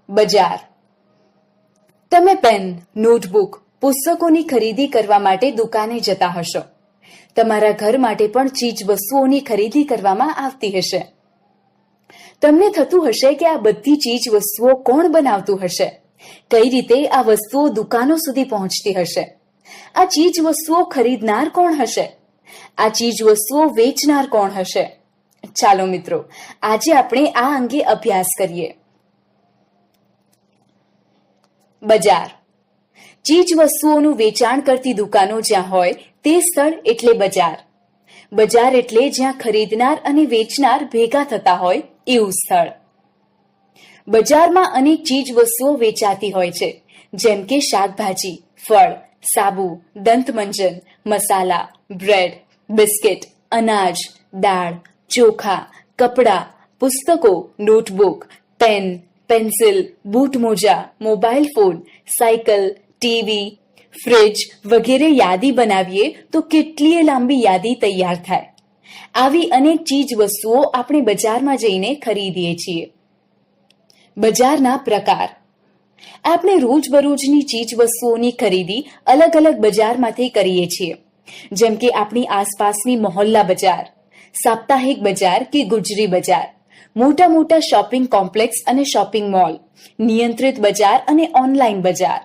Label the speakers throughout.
Speaker 1: બજાર. તમે pen, notebook, પુસ્તકોની ખરીદી કરવા માટે દુકાને જતા હશો. તમારા ઘર માટે પણ ચીજ વસ્તુઓની ખરીદી કરવામાં આવતી હશે. તમને થતું હશે કે આ બધી ચીજ વસ્તુઓ કોણ બનાવતું હશે? કઈ રીતે આ વસ્તુઓ દુકાનો સુધી પહોંચતી હશે? આ ચીજ વસ્તુઓ ખરીદનાર કોણ હશે? આ ચીજ વસ્તુઓ વેચનાર કોણ હશે? ચાલો મિત્રો, આજે આપણે આ અંગે અભ્યાસ કરીએ. બજાર. ચીજ વસ્તુઓનું વેચાણ કરતી દુકાનો જ્યાં હોય તે સ્થળ એટલે બજાર. બજાર એટલે જ્યાં ખરીદનાર અને વેચનાર ભેગા થતા હોય એવું સ્થળ. બજારમાં અનેક ચીજ વસ્તુઓ વેચાતી હોય છે, જેમ કે શાકભાજી, ફળ, સાબુ, દંતમંજન, મસાલા, બ્રેડ, બિસ્કિટ, અનાજ, દાળ, ચોખા, કપડાં, પુસ્તકો, નોટબુક, પેન, પેન્સિલ, બૂટ મોજા, mobile phone, cycle, TV, fridge વગેરે યાદી બનાવીએ તો કેટલીય લાંબી યાદી તૈયાર થાય. આવી અનેક ચીજ વસ્તુઓ આપણે બજારમાં જઈને ખરીદીએ છીએ. બજારના પ્રકાર. આપણે રોજબરોજની ચીજ વસ્તુઓની ખરીદી અલગ અલગ બજારમાંથી કરીએ છીએ, જેમ કે આપણી આસપાસની મોહલ્લા બજાર, સાપ્તાહિક બજાર કે ગુજરી બજાર, મોટા મોટા શોપિંગ કોમ્પ્લેક્સ અને શોપિંગ મોલ, નિયંત્રિત બજાર અને ઓનલાઈન બજાર.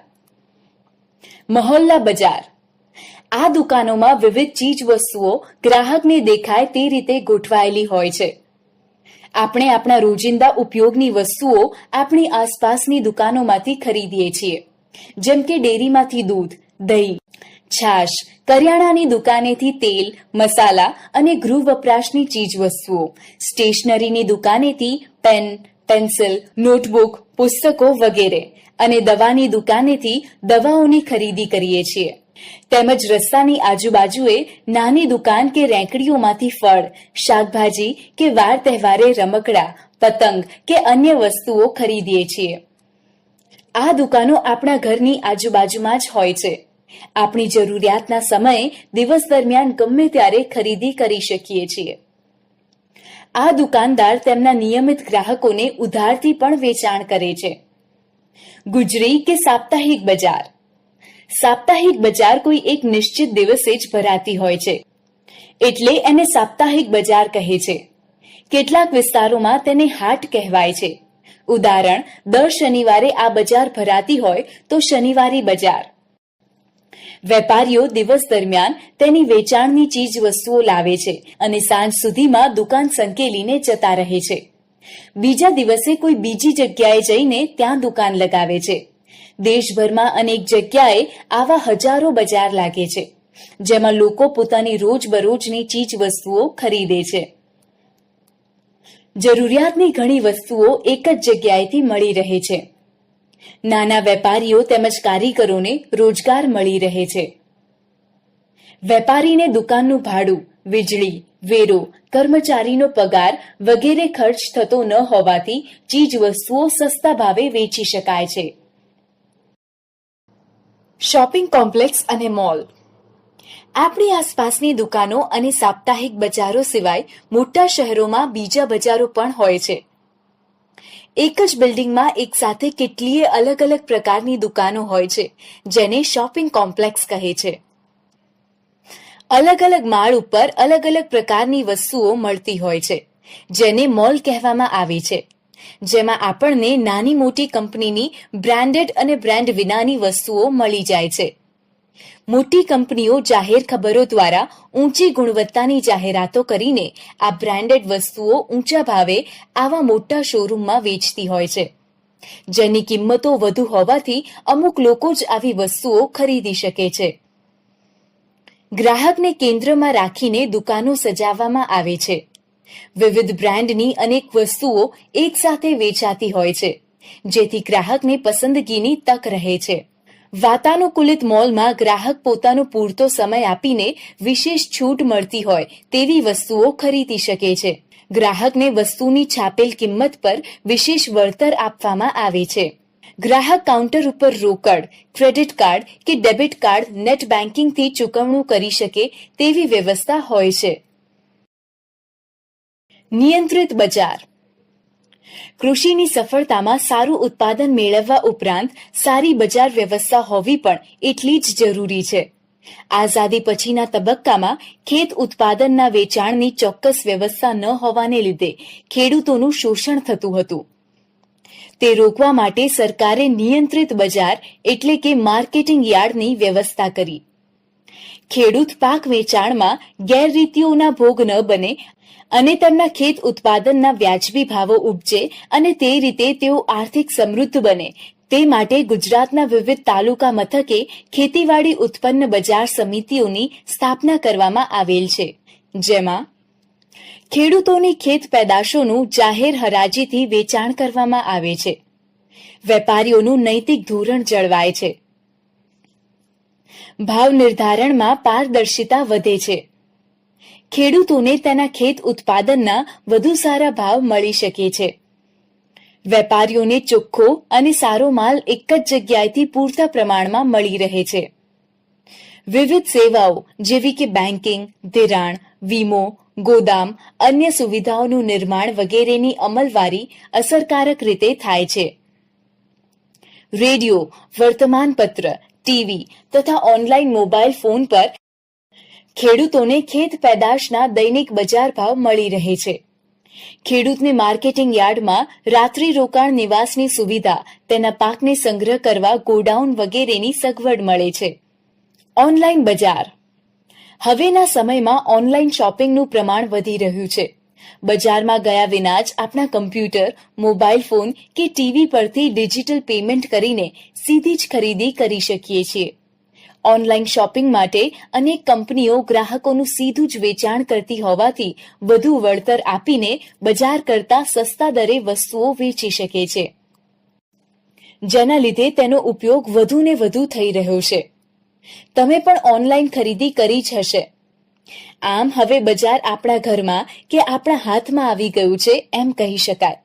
Speaker 1: મોહલ્લા બજાર. આ દુકાનોમાં વિવિધ ચીજ વસ્તુઓ ગ્રાહકને દેખાય તે રીતે ગોઠવાયેલી હોય છે. આપણે આપણા રોજિંદા ઉપયોગની વસ્તુઓ આપણી આસપાસની દુકાનોમાંથી ખરીદીએ છીએ, જેમ કે ડેરીમાંથી દૂધ, દહીં, છાશ, કરિયાણાની દુકાનેથી તેલ, મસાલા અને ગૃહ વપરાશની ચીજ વસ્તુઓ, સ્ટેશનરીની દુકાનેથી પેન, પેન્સિલ, નોટબુક, પુસ્તકો વગેરે, અને દવાની દુકાનેથી દવાઓની ખરીદી કરીએ છીએ. તેમજ રસ્તાની આજુબાજુએ નાની દુકાન કે રેંકડીઓમાંથી ફળ, શાકભાજી કે વાર તહેવારે રમકડા, પતંગ કે અન્ય વસ્તુઓ ખરીદીએ છીએ. આ દુકાનો આપણા ઘરની આજુબાજુમાં જ હોય છે. આપણી જરૂરિયાતના સમયે દિવસ દરમિયાન ગમે ત્યારે ખરીદી કરી શકીએ છીએ. આ દુકાનદાર તેમના નિયમિત ગ્રાહકોને ઉધારથી પણ વેચાણ કરે છે. ગુજરી કે સાપ્તાહિક બજાર. સાપ્તાહિક બજાર કોઈ એક નિશ્ચિત દિવસે જ ભરાતી હોય છે, એટલે એને સાપ્તાહિક બજાર કહે છે. કેટલાક વિસ્તારોમાં તેને હાટ કહેવાય છે. ઉદાહરણ, દર શનિવારે આ બજાર ભરાતી હોય તો શનિવારી બજાર. વેપારીઓ દિવસ દરમિયાન તેની વેચાણની ચીજ વસ્તુઓ લાવે છે અને સાંજ સુધીમાં દુકાન સંકેલીને જતા રહે છે. બીજા દિવસે કોઈ બીજી જગ્યાએ જઈને ત્યાં દુકાન લગાવે છે. દેશભરમાં અનેક જગ્યાએ આવા હજારો બજાર લાગે છે, જેમાં લોકો પોતાની રોજબરોજની ચીજ વસ્તુઓ ખરીદે છે. જરૂરિયાતની ઘણી વસ્તુઓ એક જ જગ્યાએથી મળી રહે છે. નાના વેપારીઓ તેમજ કારીગરોને રોજગાર મળી રહે છે. વેપારીને દુકાનનું ભાડું, વીજળી, વેરો, કર્મચારીનો પગાર વગેરે ખર્ચ થતો ન હોવાથી ચીજ વસ્તુઓ સસ્તા ભાવે વેચી શકાય છે. શોપિંગ કોમ્પ્લેક્સ અને મોલ. આપણી આસપાસની દુકાનો અને સાપ્તાહિક બજારો સિવાય મોટા શહેરોમાં બીજા બજારો પણ હોય છે. એક જ બિલ્ડિંગમાં એક સાથે કેટલીય અલગ અલગ પ્રકારની દુકાનો હોય છે, જેને શોપિંગ કોમ્પ્લેક્સ કહે છે. અલગ અલગ માળ ઉપર અલગ અલગ પ્રકારની વસ્તુઓ મળતી હોય છે, જેને મોલ કહેવામાં આવે છે, જેમાં આપણને નાની મોટી કંપનીની બ્રાન્ડેડ અને બ્રાન્ડ વિનાની વસ્તુઓ મળી જાય છે. મોટી કંપનીઓ જાહેર ખબરો દ્વારા ઊંચી ગુણવત્તાની જાહેરાતો કરીને આ બ્રાન્ડેડ વસ્તુઓ ઊંચા ભાવે આવા મોટા શોરૂમમાં વેચતી હોય છે, જેની કિંમતો વધુ હોવાથી અમુક લોકો જ આવી વસ્તુઓ ખરીદી શકે છે. ગ્રાહકને કેન્દ્રમાં રાખીને દુકાનો સજાવવામાં આવે છે. વિવિધ બ્રાન્ડની અનેક વસ્તુઓ એકસાથે વેચાતી હોય છે, જેથી ગ્રાહકને પસંદગીની તક રહે છે. વાતાનુકૂલિત મોલમાં ગ્રાહક પોતાનો પૂરતો સમય આપીને વિશેષ છૂટ મળતી હોય તેવી વસ્તુઓ ખરીદી શકે છે. ગ્રાહકને વસ્તુની છાપેલ કિંમત પર વિશેષ વળતર આપવામાં આવે છે. ગ્રાહક કાઉન્ટર ઉપર રોકડ, ક્રેડિટ કાર્ડ કે ડેબિટ કાર્ડ નેટ બેન્કિંગથી ચૂકવણું કરી શકે તેવી વ્યવસ્થા હોય છે. નિયંત્રિત બજાર. કૃષિની સફળતામાં સારું ઉત્પાદન મેળવવા ઉપરાંત સારી બજાર વ્યવસ્થા હોવી પણ એટલી જ જરૂરી છે. આઝાદી પછીના તબક્કામાં ખેત ઉત્પાદનના વેચાણની ચોક્કસ વ્યવસ્થા ન હોવાને લીધે ખેડૂતોનું શોષણ થતું હતું. તે રોકવા માટે સરકારે નિયંત્રિત બજાર એટલે કે માર્કેટિંગ યાર્ડની વ્યવસ્થા કરી. ખેડૂત પાક વેચાણમાં ગેરરીતિઓના ભોગ ન બને અને તેમના ખેત ઉત્પાદનના વ્યાજબી ભાવો ઉપજે અને તે રીતે તેઓ આર્થિક સમૃદ્ધ બને તે માટે ગુજરાતના વિવિધ તાલુકા મથકે ખેતીવાડી ઉત્પન્ન બજાર સમિતિઓની સ્થાપના કરવામાં આવેલ છે, જેમાં ખેડૂતોની ખેત પેદાશોનું જાહેર હરાજીથી વેચાણ કરવામાં આવે છે. વેપારીઓનું નૈતિક ધોરણ જળવાય છે. ભાવ નિર્ધારણમાં પારદર્શિતા વધે છે. ખેડૂતોને તેના ખેત ઉત્પાદનના વધુ સારા ભાવ મળી શકે છે. વેપારીઓને ચોખ્ખો અને સારો માલ એક જ જગ્યાએથી પૂરતા પ્રમાણમાં મળી રહે છે. વિવિધ સેવાઓ જેવી કે બેન્કિંગ, ધિરાણ, વીમો, ગોદામ, અન્ય સુવિધાઓનું નિર્માણ વગેરેની અમલવારી અસરકારક રીતે થાય છે. રેડિયો, વર્તમાનપત્ર, ટીવી તથા ઓનલાઈન મોબાઈલ ફોન પર ખેડૂતોને ખેત પેદાશના દૈનિક બજાર ભાવ મળી રહે છે. ખેડૂતને માર્કેટિંગ યાર્ડમાં રાત્રિ રોકાણ નિવાસની સુવિધા, તેના પાકને સંગ્રહ કરવા ગોડાઉન વગેરેની સગવડ મળે છે. ઓનલાઈન બજાર. હવેના સમયમાં ઓનલાઈન શોપિંગનું પ્રમાણ વધી રહ્યું છે. બજારમાં ગયા વિના જ આપણા કમ્પ્યુટર, મોબાઈલ ફોન કે ટીવી પરથી ડિજિટલ પેમેન્ટ કરીને સીધી જ ખરીદી કરી શકીએ છીએ. ઓનલાઈન શોપિંગ માટે અનેક કંપનીઓ ગ્રાહકોનું સીધું જ વેચાણ કરતી હોવાથી વધુ વળતર આપીને બજાર કરતાં સસ્તા દરે વસ્તુઓ વેચી શકે છે, જેના લીધે તેનો ઉપયોગ વધુ ને વધુ થઈ રહ્યો છે. તમે પણ ઓનલાઈન ખરીદી કરી જ હશે. આમ હવે બજાર આપણા ઘરમાં કે આપણા હાથમાં આવી ગયું છે એમ કહી શકાય.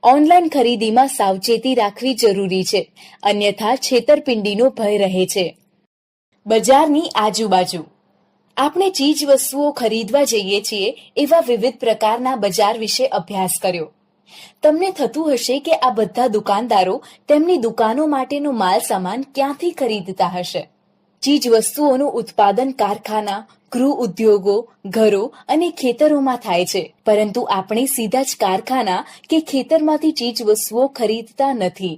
Speaker 1: ઓનલાઈન ખરીદીમાં સાવચેતી રાખવી જરૂરી છે, અન્યથા છેતરપિંડીનો ભય રહે છે. બજારની આજુબાજુ. આપણે ચીજ વસ્તુઓ ખરીદવા જઈએ છીએ એવા વિવિધ પ્રકારના બજાર વિશે અભ્યાસ કર્યો. તમને થતું હશે કે આ બધા દુકાનદારો તેમની દુકાનો માટેનો માલ સામાન ક્યાંથી ખરીદતા હશે. ચીજ વસ્તુઓનું ઉત્પાદન કારખાના, ગૃહ ઉદ્યોગો, ઘરો અને ખેતરોમાં થાય છે, પરંતુ આપણે સીધા જ કારખાના કે ખેતરમાંથી ચીજ વસ્તુઓ ખરીદતા નથી.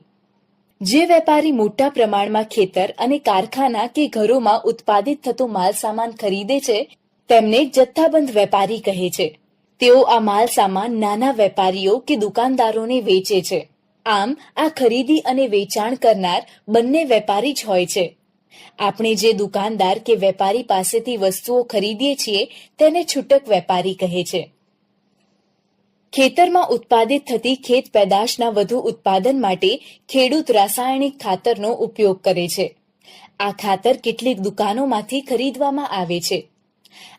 Speaker 1: જે વેપારી મોટા પ્રમાણમાં ખેતર અને કારખાના કે ઘરોમાં ઉત્પાદિત થતો માલ સામાન ખરીદે છે તેમને જથ્થાબંધ વેપારી કહે છે. તેઓ આ માલ સામાન નાના વેપારીઓ કે દુકાનદારોને વેચે છે. આમ આ ખરીદી અને વેચાણ કરનાર બંને વેપારી જ હોય છે. આપણે જે દુકાનદાર કે વેપારી પાસેથી વસ્તુઓ ખરીદીએ છીએ તેને છૂટક વેપારી કહે છે. ખેતરમાં ઉત્પાદિત થતી ખેત પેદાશના વધુ ઉત્પાદન માટે ખેડૂત રાસાયણિક ખાતરનો ઉપયોગ કરે છે. આ ખાતર કેટલીક દુકાનોમાંથી ખરીદવામાં આવે છે.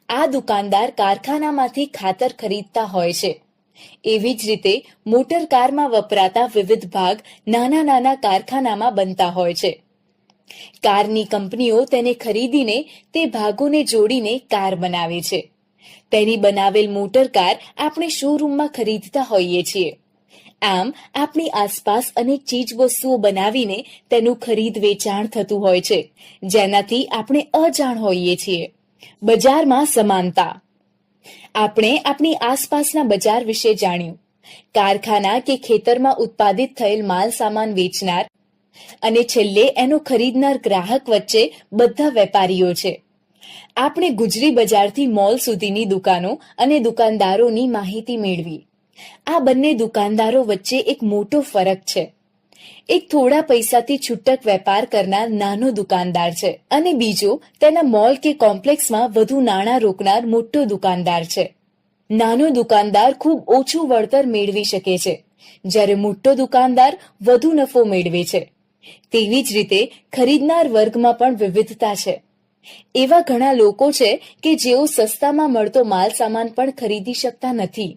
Speaker 1: આ દુકાનદાર કારખાનામાંથી ખાતર ખરીદતા હોય છે. એવી જ રીતે મોટર કારમાં વપરાતા વિવિધ ભાગ નાના નાના કારખાનામાં બનતા હોય છે. કારની કંપનીઓ તેને ખરીદીને તે ભાગોને જોડીને કાર બનાવે છે. તેની બનાવેલ મોટર કાર આપણે શોરૂમમાં ખરીદતા હોઈએ છીએ. આમ આપણી આસપાસ અનેક ચીજ વસ્તુઓ બનાવીને તેનું ખરીદ વેચાણ થતું હોય છે, જેનાથી આપણે અજાણ હોઈએ છીએ. બજારમાં સમાનતા. આપણે આપણી આસપાસના બજાર વિશે જાણ્યું. કારખાના કે ખેતરમાં ઉત્પાદિત થયેલ માલ સામાન વેચનાર અને છેલ્લે એનો ખરીદનાર ગ્રાહક વચ્ચે બધા વેપારીઓ છે. આપણે ગુજરી બજારથી મોલ સુધીની દુકાનો અને દુકાનદારોની માહિતી મેળવી. આ બંને દુકાનદારો વચ્ચે એક મોટો ફરક છે. એક થોડા પૈસાથી છૂટક વેપાર કરનાર નાનો દુકાનદાર છે અને બીજો તેના મોલ કે કોમ્પ્લેક્સમાં વધુ નાણાં રોકનાર મોટો દુકાનદાર છે. નાનો દુકાનદાર ખૂબ ઓછું વળતર મેળવી શકે છે, જ્યારે મોટો દુકાનદાર વધુ નફો મેળવે છે. તેવી જ રીતે ખરીદનાર વર્ગમાં પણ વિવિધતા છે. એવા ઘણા લોકો છે કે જેઓ સસ્તામાં મળતો માલ સામાન પણ ખરીદી શકતા નથી,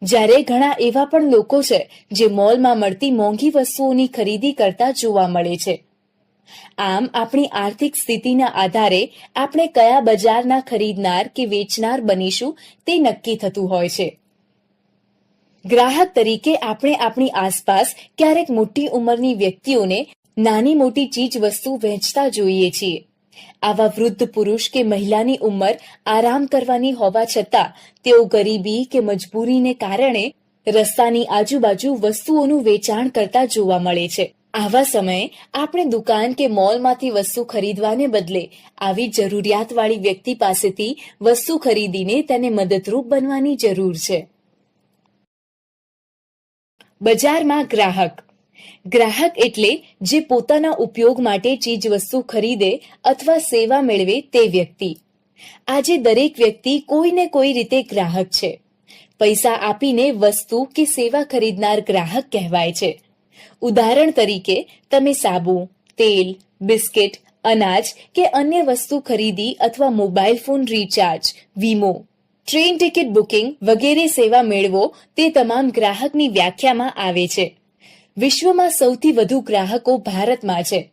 Speaker 1: જ્યારે ઘણા એવા પણ લોકો છે જે મોલમાં મળતી મોંઘી વસ્તુઓની ખરીદી કરતા જોવા મળે છે. આમ આપણી આર્થિક સ્થિતિના આધારે આપણે કયા બજારના ખરીદનાર કે વેચનાર બનીશું તે નક્કી થતું હોય છે. ગ્રાહક તરીકે આપણે આપણી આસપાસ ક્યારેક મોટી ઉંમરની વ્યક્તિઓને નાની મોટી ચીજ વસ્તુ વહેંચતા જોઈએ છીએ. આવા વૃદ્ધ પુરુષ કે મહિલાની ઉંમર આરામ કરવાની હોવા છતાં તેઓ ગરીબી કે મજબૂરીને કારણે રસ્તાની આજુબાજુ વસ્તુઓનું વેચાણ કરતા જોવા મળે છે. આવા સમયે આપણે દુકાન કે મોલમાંથી વસ્તુ ખરીદવાને બદલે આવી જરૂરિયાતવાળી વ્યક્તિ પાસેથી વસ્તુ ખરીદીને તેને મદદરૂપ બનવાની જરૂર છે. બજારમાં ગ્રાહક. ગ્રાહક એટલે જે પોતાના ઉપયોગ માટે ચીજ વસ્તુ ખરીદે અથવા સેવા મેળવે તે વ્યક્તિ. આજે દરેક વ્યક્તિ કોઈને કોઈ રીતે ગ્રાહક છે. પૈસા આપીને વસ્તુ કે સેવા ખરીદનાર ગ્રાહક કહેવાય છે. ઉદાહરણ તરીકે તમે સાબુ, તેલ, બિસ્કિટ, અનાજ કે અન્ય વસ્તુ ખરીદી અથવા મોબાઈલ ફોન રિચાર્જ, વીમો, ટ્રેન ટિકિટ બુકિંગ વગેરે સેવા મેળવો તે તમામ ગ્રાહકની વ્યાખ્યામાં આવે છે. વિશ્વમાં સૌથી વધુ ગ્રાહકો ભારતમાં છે.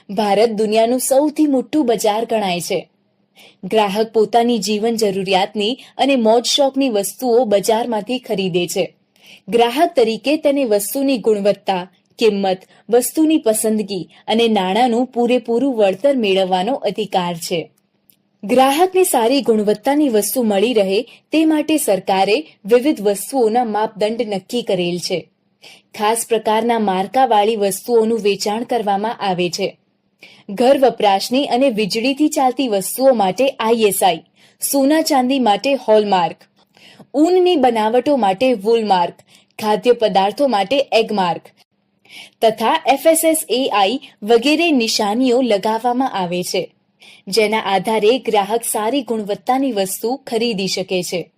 Speaker 1: ભારત દુનિયાનું સૌથી મોટું બજાર ગણાય છે. ગ્રાહક પોતાની જીવન જરૂરિયાતની અને મોજ શોખની વસ્તુઓ બજારમાંથી ખરીદે છે. ગ્રાહક તરીકે તેને વસ્તુની ગુણવત્તા, કિંમત, વસ્તુની પસંદગી અને નાણાંનું પૂરેપૂરું વળતર મેળવવાનો અધિકાર છે. ગ્રાહકને સારી ગુણવત્તાની વસ્તુ મળી રહે તે માટે સરકારે વિવિધ વસ્તુઓના માપદંડ નક્કી કરેલ છે. ખાસ પ્રકારના માર્કાવાળી વસ્તુઓનું વેચાણ કરવામાં આવે છે. ઘર વપરાશની અને વીજળીથી ચાલતી વસ્તુઓ માટે ISI, સોના ચાંદી માટે હોલમાર્ક, ઊનની બનાવટો માટે વૂલમાર્ક, ખાદ્ય પદાર્થો માટે એગમાર્ક તથા FSSAI વગેરે નિશાનીઓ લગાવવામાં આવે છે, જેના આધારે ગ્રાહક સારી ગુણવત્તાની વસ્તુ ખરીદી શકે છે.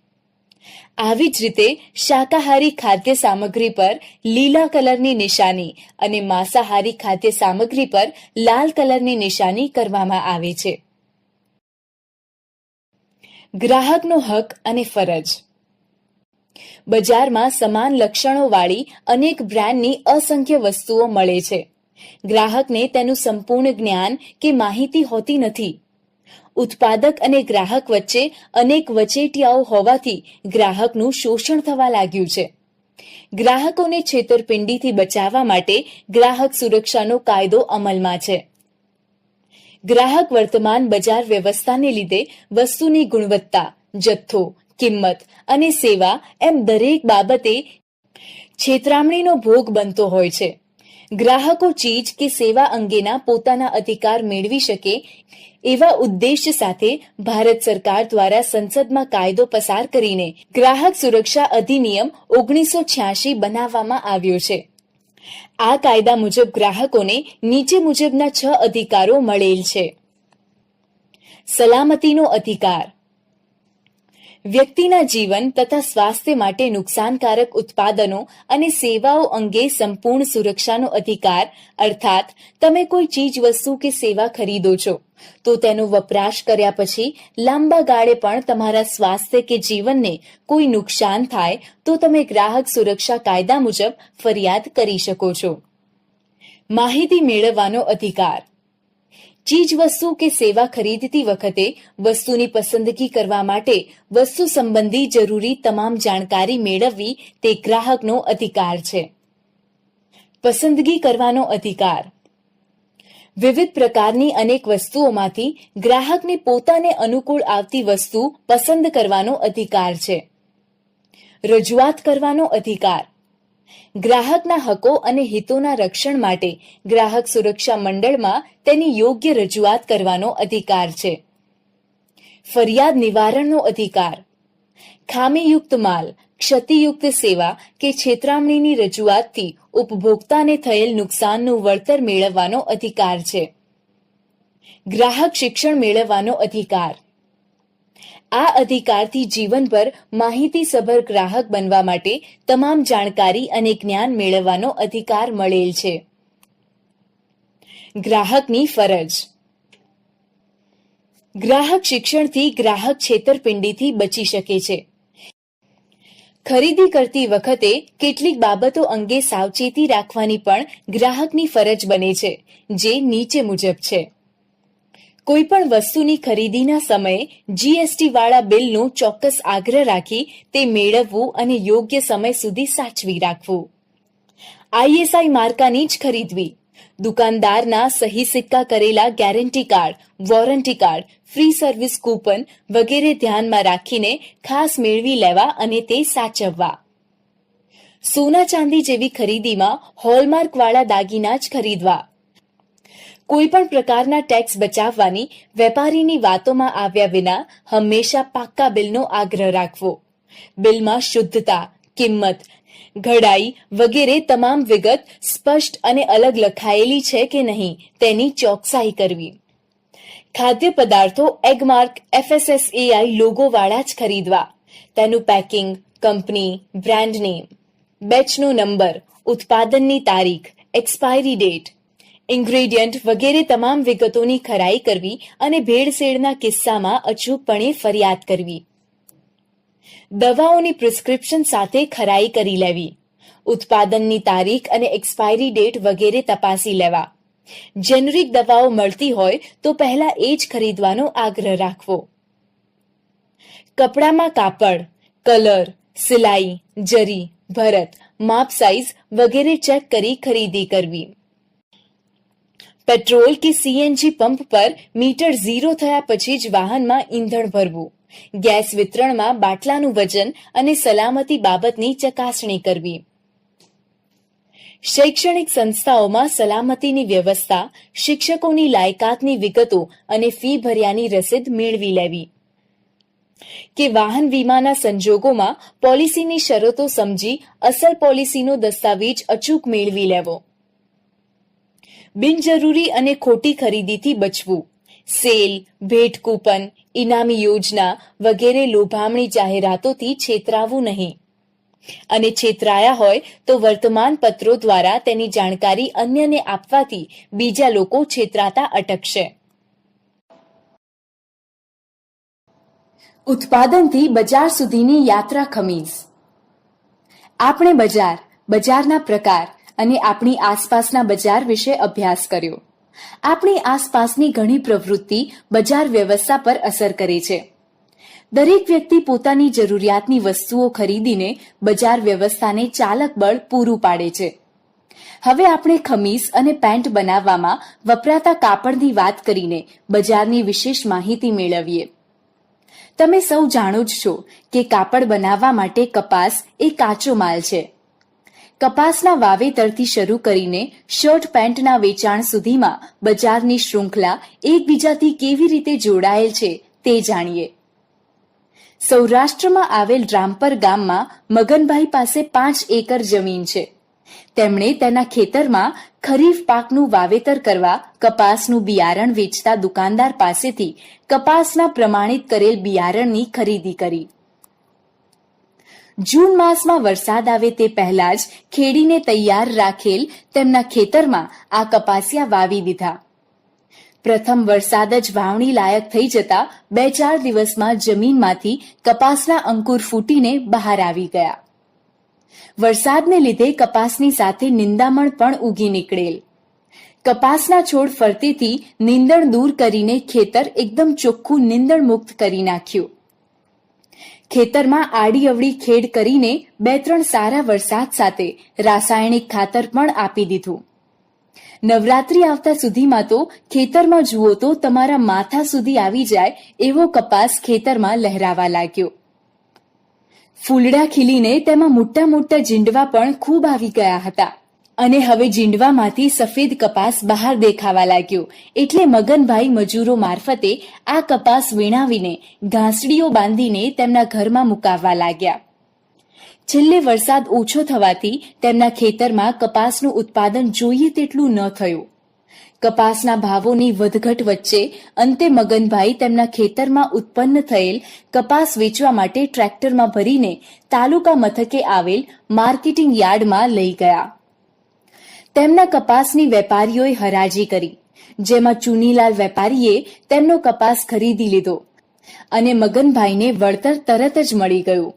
Speaker 1: આવી જ રીતે શાકાહારી ખાદ્ય સામગ્રી પર લીલા કલરની નિશાની અને માંસાહારી ખાદ્ય સામગ્રી પર લાલ કલરની નિશાની કરવામાં આવે છે. ગ્રાહકનો હક અને ફરજ. બજારમાં સમાન લક્ષણોવાળી અનેક બ્રાન્ડની અસંખ્ય વસ્તુઓ મળે છે. ગ્રાહકને તેનું સંપૂર્ણ જ્ઞાન કે માહિતી હોતી નથી. ઉત્પાદક અને ગ્રાહક વચ્ચે અનેક વચેટિયાઓ હોવાથી ગ્રાહકનું શોષણ થવા લાગ્યું છે. ગ્રાહકોને છેતરપિંડીથી બચાવવા માટે ગ્રાહક સુરક્ષાનો કાયદો અમલમાં છે. ગ્રાહક વર્તમાન બજાર વ્યવસ્થાને લીધે વસ્તુની ગુણવત્તા, જથ્થો, કિંમત અને સેવા એમ દરેક બાબતે છેતરામણીનો ભોગ બનતો હોય છે. ગ્રાહકો ચીજ કે સેવા અંગેના પોતાના અધિકાર મેળવી શકે એવા ઉદ્દેશ્ય સાથે ભારત સરકાર દ્વારા સંસદમાં કાયદો પસાર કરીને ગ્રાહક સુરક્ષા અધિનિયમ 1986 બનાવવામાં આવ્યો છે. આ કાયદા મુજબ ગ્રાહકોને નીચે મુજબના 6 અધિકારો મળેલ છે. સલામતીનો અધિકાર. વ્યક્તિના જીવન તથા સ્વાસ્થ્ય માટે નુકસાનકારક ઉત્પાદનો અને સેવાઓ અંગે સંપૂર્ણ સુરક્ષાનો અધિકાર, અર્થાત તમે કોઈ ચીજ વસ્તુ કે સેવા ખરીદો છો તો તેનો વપરાશ કર્યા પછી લાંબા ગાળે પણ તમારા સ્વાસ્થ્ય કે જીવનને કોઈ નુકસાન થાય તો તમે ગ્રાહક સુરક્ષા કાયદા મુજબ ફરિયાદ કરી શકો છો. માહિતી મેળવવાનો અધિકાર. ચીજ વસ્તુ કે સેવા ખરીદતી વખતે વસ્તુની પસંદગી કરવા માટે વસ્તુ સંબંધી જરૂરી તમામ જાણકારી મેળવવી તે ગ્રાહકનો અધિકાર છે. પસંદગી કરવાનો અધિકાર. વિવિધ પ્રકારની અનેક વસ્તુઓમાંથી ગ્રાહકને પોતાને અનુકૂળ આવતી વસ્તુ પસંદ કરવાનો અધિકાર છે. રજૂઆત કરવાનો અધિકાર. ગ્રાહકના હકો અને હિતોના રક્ષણ માટે ગ્રાહક સુરક્ષા મંડળમાં તેની યોગ્ય રજૂઆત કરવાનો અધિકાર છે. ફરિયાદ નિવારણનો અધિકાર. ખામીયુક્ત માલ, ક્ષતિયુક્ત સેવા કે છેતરામણીની રજૂઆતથી ઉપભોક્તાને થયેલ નુકસાનનું વળતર મેળવવાનો અધિકાર છે. ગ્રાહક શિક્ષણ મેળવવાનો અધિકાર. આ અધિકારથી જીવનભર માહિતીસભર ગ્રાહક બનવા માટે તમામ જાણકારી અને જ્ઞાન મેળવવાનો અધિકાર મળેલ છે. ગ્રાહકની ફરજ. ગ્રાહક શિક્ષણથી ગ્રાહક છેતરપિંડીથી બચી શકે છે. ખરીદી કરતી વખતે કેટલીક બાબતો અંગે સાવચેતી રાખવાની પણ ગ્રાહકની ફરજ બને છે, જે નીચે મુજબ છે. કોઈ પણ વસ્તુની ખરીદીના સમયે જીએસટી વાળા બિલનો ચોક્કસ આગ્રહ રાખી તે મેળવવું અને યોગ્ય સમય સુધી સાચવી રાખવું. આઈએસઆઈ માર્કાની જ ખરીદવી. દુકાનદારના સહી સિક્કા કરેલા guarantee card, warranty card, free service coupon વગેરે ધ્યાનમાં રાખીને ખાસ મેળવી લેવા અને તે સાચવવા. સોના ચાંદી જેવી ખરીદીમાં હોલમાર્ક વાળા દાગીના જ ખરીદવા. કોઈ પણ પ્રકારના ટેક્સ બચાવવાની વેપારીની વાતોમાં આવ્યા વિના હંમેશા પાક્કા બિલનો આગ્રહ રાખવો. બિલમાં શુદ્ધતા, કિંમત, ઘડાઈ વગેરે તમામ વિગત સ્પષ્ટ અને અલગ લખાયેલી છે કે નહીં તેની ચોકસાઈ કરવી. ખાદ્ય પદાર્થો એગમાર્ક FSSAI લોગો વાળા જ ખરીદવા. તેનું પેકિંગ, કંપની, બ્રાન્ડ નેમ, બેચનો નંબર, ઉત્પાદનની તારીખ, એક્સપાયરી ડેટ, ઇન્ગ્રેડિયન્ટ વગેરે તમામ વિગતોની ખરાઈ કરવી અને ભેળસેળના કિસ્સામાં અચૂકપણે ફરિયાદ કરવી. દવાઓની પ્રિસ્ક્રિપ્શન સાથે ખરાઈ કરી લેવી. ઉત્પાદનની તારીખ અને એક્સપાયરી ડેટ વગેરે તપાસી લેવા. જેનરિક દવાઓ મળતી હોય તો પહેલા એ જ ખરીદવાનો આગ્રહ રાખવો. કપડામાં કાપડ, કલર, સિલાઈ, જરી, ભરત, માપ સાઇઝ વગેરે ચેક કરી ખરીદી કરવી. પેટ્રોલ કે સીએનજી પંપ પર મીટર 0 થયા પછી જ વાહનમાં ઈંધણ ભરવું. ગેસ વિતરણમાં બાટલાનું વજન અને સલામતી બાબતની ચકાસણી કરવી. શૈક્ષણિક સંસ્થાઓમાં સલામતીની વ્યવસ્થા, શિક્ષકોની લાયકાતની વિગતો અને ફી ભર્યાની રસીદ મેળવી લેવી. કે વાહન વીમાના સંજોગોમાં પોલિસીની શરતો સમજી અસલ પોલિસીનો દસ્તાવેજ અચૂક મેળવી લેવો. બિનજરૂરી અને ખોટી ખરીદીથી બચવું. સેલ, ભેટ કૂપન, ઇનામી યોજના વગેરે લોભામણી જાહેરાતોથી છેતરાવું નહીં. અને છેતરાયા હોય તો વર્તમાન પત્રો દ્વારા તેની જાણકારી અન્યને આપવાથી બીજા લોકો છેતરાતા અટકશે. ઉત્પાદનથી બજાર સુધીની યાત્રા ખમીસ. આપણે બજારના પ્રકાર અને આપણી આસપાસના બજાર વિશે અભ્યાસ કર્યો. આપણી આસપાસની ઘણી પ્રવૃત્તિ બજાર વ્યવસ્થા પર અસર કરે છે. દરેક વ્યક્તિ પોતાની જરૂરિયાતની વસ્તુઓ ખરીદીને બજાર વ્યવસ્થાને ચાલક બળ પૂરું પાડે છે. હવે આપણે ખમીસ અને પેન્ટ બનાવવામાં વપરાતા કાપડની વાત કરીને બજારની વિશેષ માહિતી મેળવીએ. તમે સૌ જાણો જ છો કે કાપડ બનાવવા માટે કપાસ એ કાચો માલ છે. કપાસના વાવેતરથી શરૂ કરીને શર્ટ પેન્ટના વેચાણ સુધીમાં બજારની શૃંખલા એકબીજાથી કેવી રીતે જોડાયેલ છે તે જાણીએ. સૌરાષ્ટ્રમાં આવેલ રામપર ગામમાં મગનભાઈ પાસે 5 એકર જમીન છે. તેમણે તેના ખેતરમાં ખરીફ પાકનું વાવેતર કરવા કપાસનું બિયારણ વેચતા દુકાનદાર પાસેથી કપાસના પ્રમાણિત કરેલ બિયારણની ખરીદી કરી. જૂન માસમાં વરસાદ આવે તે પહેલા જ ખેડીને તૈયાર રાખેલ તેમના ખેતરમાં આ કપાસિયા વાવી દીધા. પ્રથમ વરસાદ જ વાવણી લાયક થઈ જતા 2-4 દિવસમાં જમીનમાંથી કપાસના અંકુર ફૂટીને બહાર આવી ગયા. વરસાદને લીધે કપાસની સાથે નિંદામણ પણ ઉગી નીકળેલ. કપાસના છોડ ફરતેથી નીંદણ દૂર કરીને ખેતર એકદમ ચોખ્ખું નીંદણ મુક્ત કરી નાખ્યું. ખેતરમાં આડી અવળી ખેડ કરીને 2-3 સારા વરસાદ સાથે રાસાયણિક ખાતર પણ આપી દીધું. નવરાત્રી આવતા સુધીમાં તો ખેતરમાં જુઓ તો તમારા માથા સુધી આવી જાય એવો કપાસ ખેતરમાં લહેરાવા લાગ્યો. ફૂલડા ખીલીને તેમાં મોટા મોટા જીંડવા પણ ખૂબ આવી ગયા હતા અને હવે જીંડવામાંથી સફેદ કપાસ બહાર દેખાવા લાગ્યો. એટલે મગનભાઈ મજૂરો મારફતે આ કપાસ વીણાવીને ઘાસડીઓ બાંધીને તેમના ઘરમાં મુકાવવા લાગ્યા. છેલ્લે વરસાદ ઓછો થવાથી તેમના ખેતરમાં કપાસનું ઉત્પાદન જોઈએ તેટલું ન થયું. કપાસના ભાવોની વધઘટ વચ્ચે અંતે મગનભાઈ તેમના ખેતરમાં ઉત્પન્ન થયેલ કપાસ વેચવા માટે ટ્રેક્ટરમાં ભરીને તાલુકા મથકે આવેલ માર્કેટિંગ યાર્ડમાં લઈ ગયા. તેમના કપાસની વેપારીઓએ હરાજી કરી, જેમાં ચુનીલાલ વેપારીએ તેમનો કપાસ ખરીદી લીધો અને મગનભાઈને વળતર તરત જ મળી ગયું.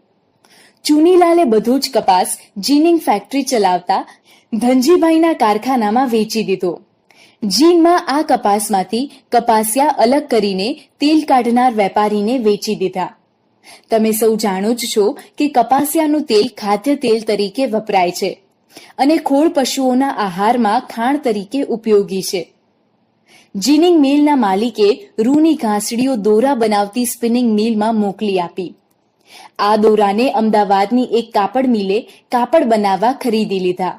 Speaker 1: ચુનીલાલે બધો જ કપાસ જીનિંગ ફેક્ટરી ચલાવતા ધનજીભાઈના કારખાનામાં વેચી દીધો. ચીનમાં આ કપાસમાંથી કપાસિયા અલગ કરીને તેલ કાઢનાર વેપારીને વેચી દીધા. તમે સૌ જાણો જ છો કે કપાસિયાનું તેલ ખાદ્ય તેલ તરીકે વપરાય છે અને ખોળ પશુઓના આહારમાં ખાણ તરીકે ઉપયોગી છે. જીનિંગ મિલના માલિકે રૂની ઘાસડીઓ દોરા બનાવતી સ્પિનિંગ મિલમાં મોકલી આપી. આ દોરાને અમદાવાદની એક કાપડ મિલે કાપડ બનાવવા ખરીદી લીધા,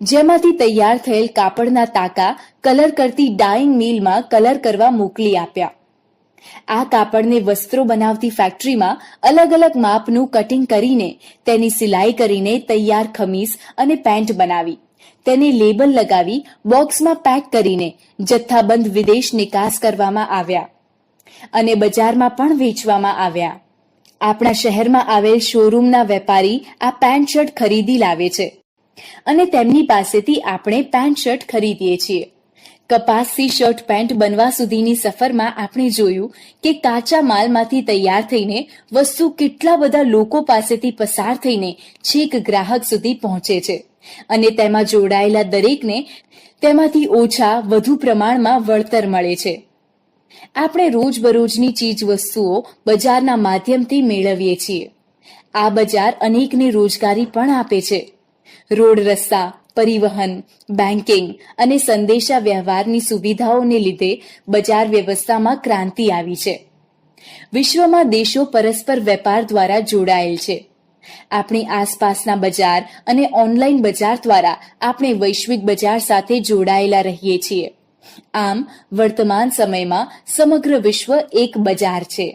Speaker 1: જેમાંથી તૈયાર થયેલ કાપડના તાકા કલર કરતી ડાઇંગ મિલમાં કલર કરવા મોકલી આપ્યા. આ કાપડને વસ્ત્રો બનાવતી ફેક્ટરીમાં અલગ અલગ માપનું કટિંગ કરીને તેની સિલાઈ કરીને તૈયાર ખમીસ અને પેન્ટ બનાવી, તેને લેબલ લગાવી બોક્સમાં પેક કરીને જથ્થાબંધ વિદેશ નિકાસ કરવામાં આવ્યા અને બજારમાં પણ વેચવામાં આવ્યા. આપણા શહેરમાં આવેલ શોરૂમના વેપારી આ પેન્ટ શર્ટ ખરીદી લાવે છે અને તેમની પાસેથી આપણે પેન્ટ શર્ટ ખરીદીએ છીએ. કપાસથી શર્ટ પેન્ટ બનવા સુધીની સફરમાં આપણે જોયું કે કાચા માલમાંથી તૈયાર થઈને વસ્તુ કેટલા બધા લોકો પાસેથી પસાર થઈને છેક ગ્રાહક સુધી પહોંચે છે અને તેમાં જોડાયેલા દરેકને તેમાંથી ઓછા વધુ પ્રમાણમાં વળતર મળે છે. આપણે રોજબરોજની ચીજ વસ્તુઓ બજારના માધ્યમથી મેળવીએ છીએ. આ બજાર અનેકને રોજગારી પણ આપે છે. રોડ રસ્તા, પરિવહન, બેન્કિંગ અને સંદેશા વ્યવહારની સુવિધાઓને લીધે બજાર વ્યવસ્થામાં ક્રાંતિ આવી છે. વિશ્વમાં દેશો પરસ્પર વેપાર દ્વારા જોડાયેલ છે. આપણી આસપાસના બજાર અને ઓનલાઈન બજાર દ્વારા આપણે વૈશ્વિક બજાર સાથે જોડાયેલા રહીએ છીએ. આમ વર્તમાન સમયમાં સમગ્ર વિશ્વ એક બજાર છે.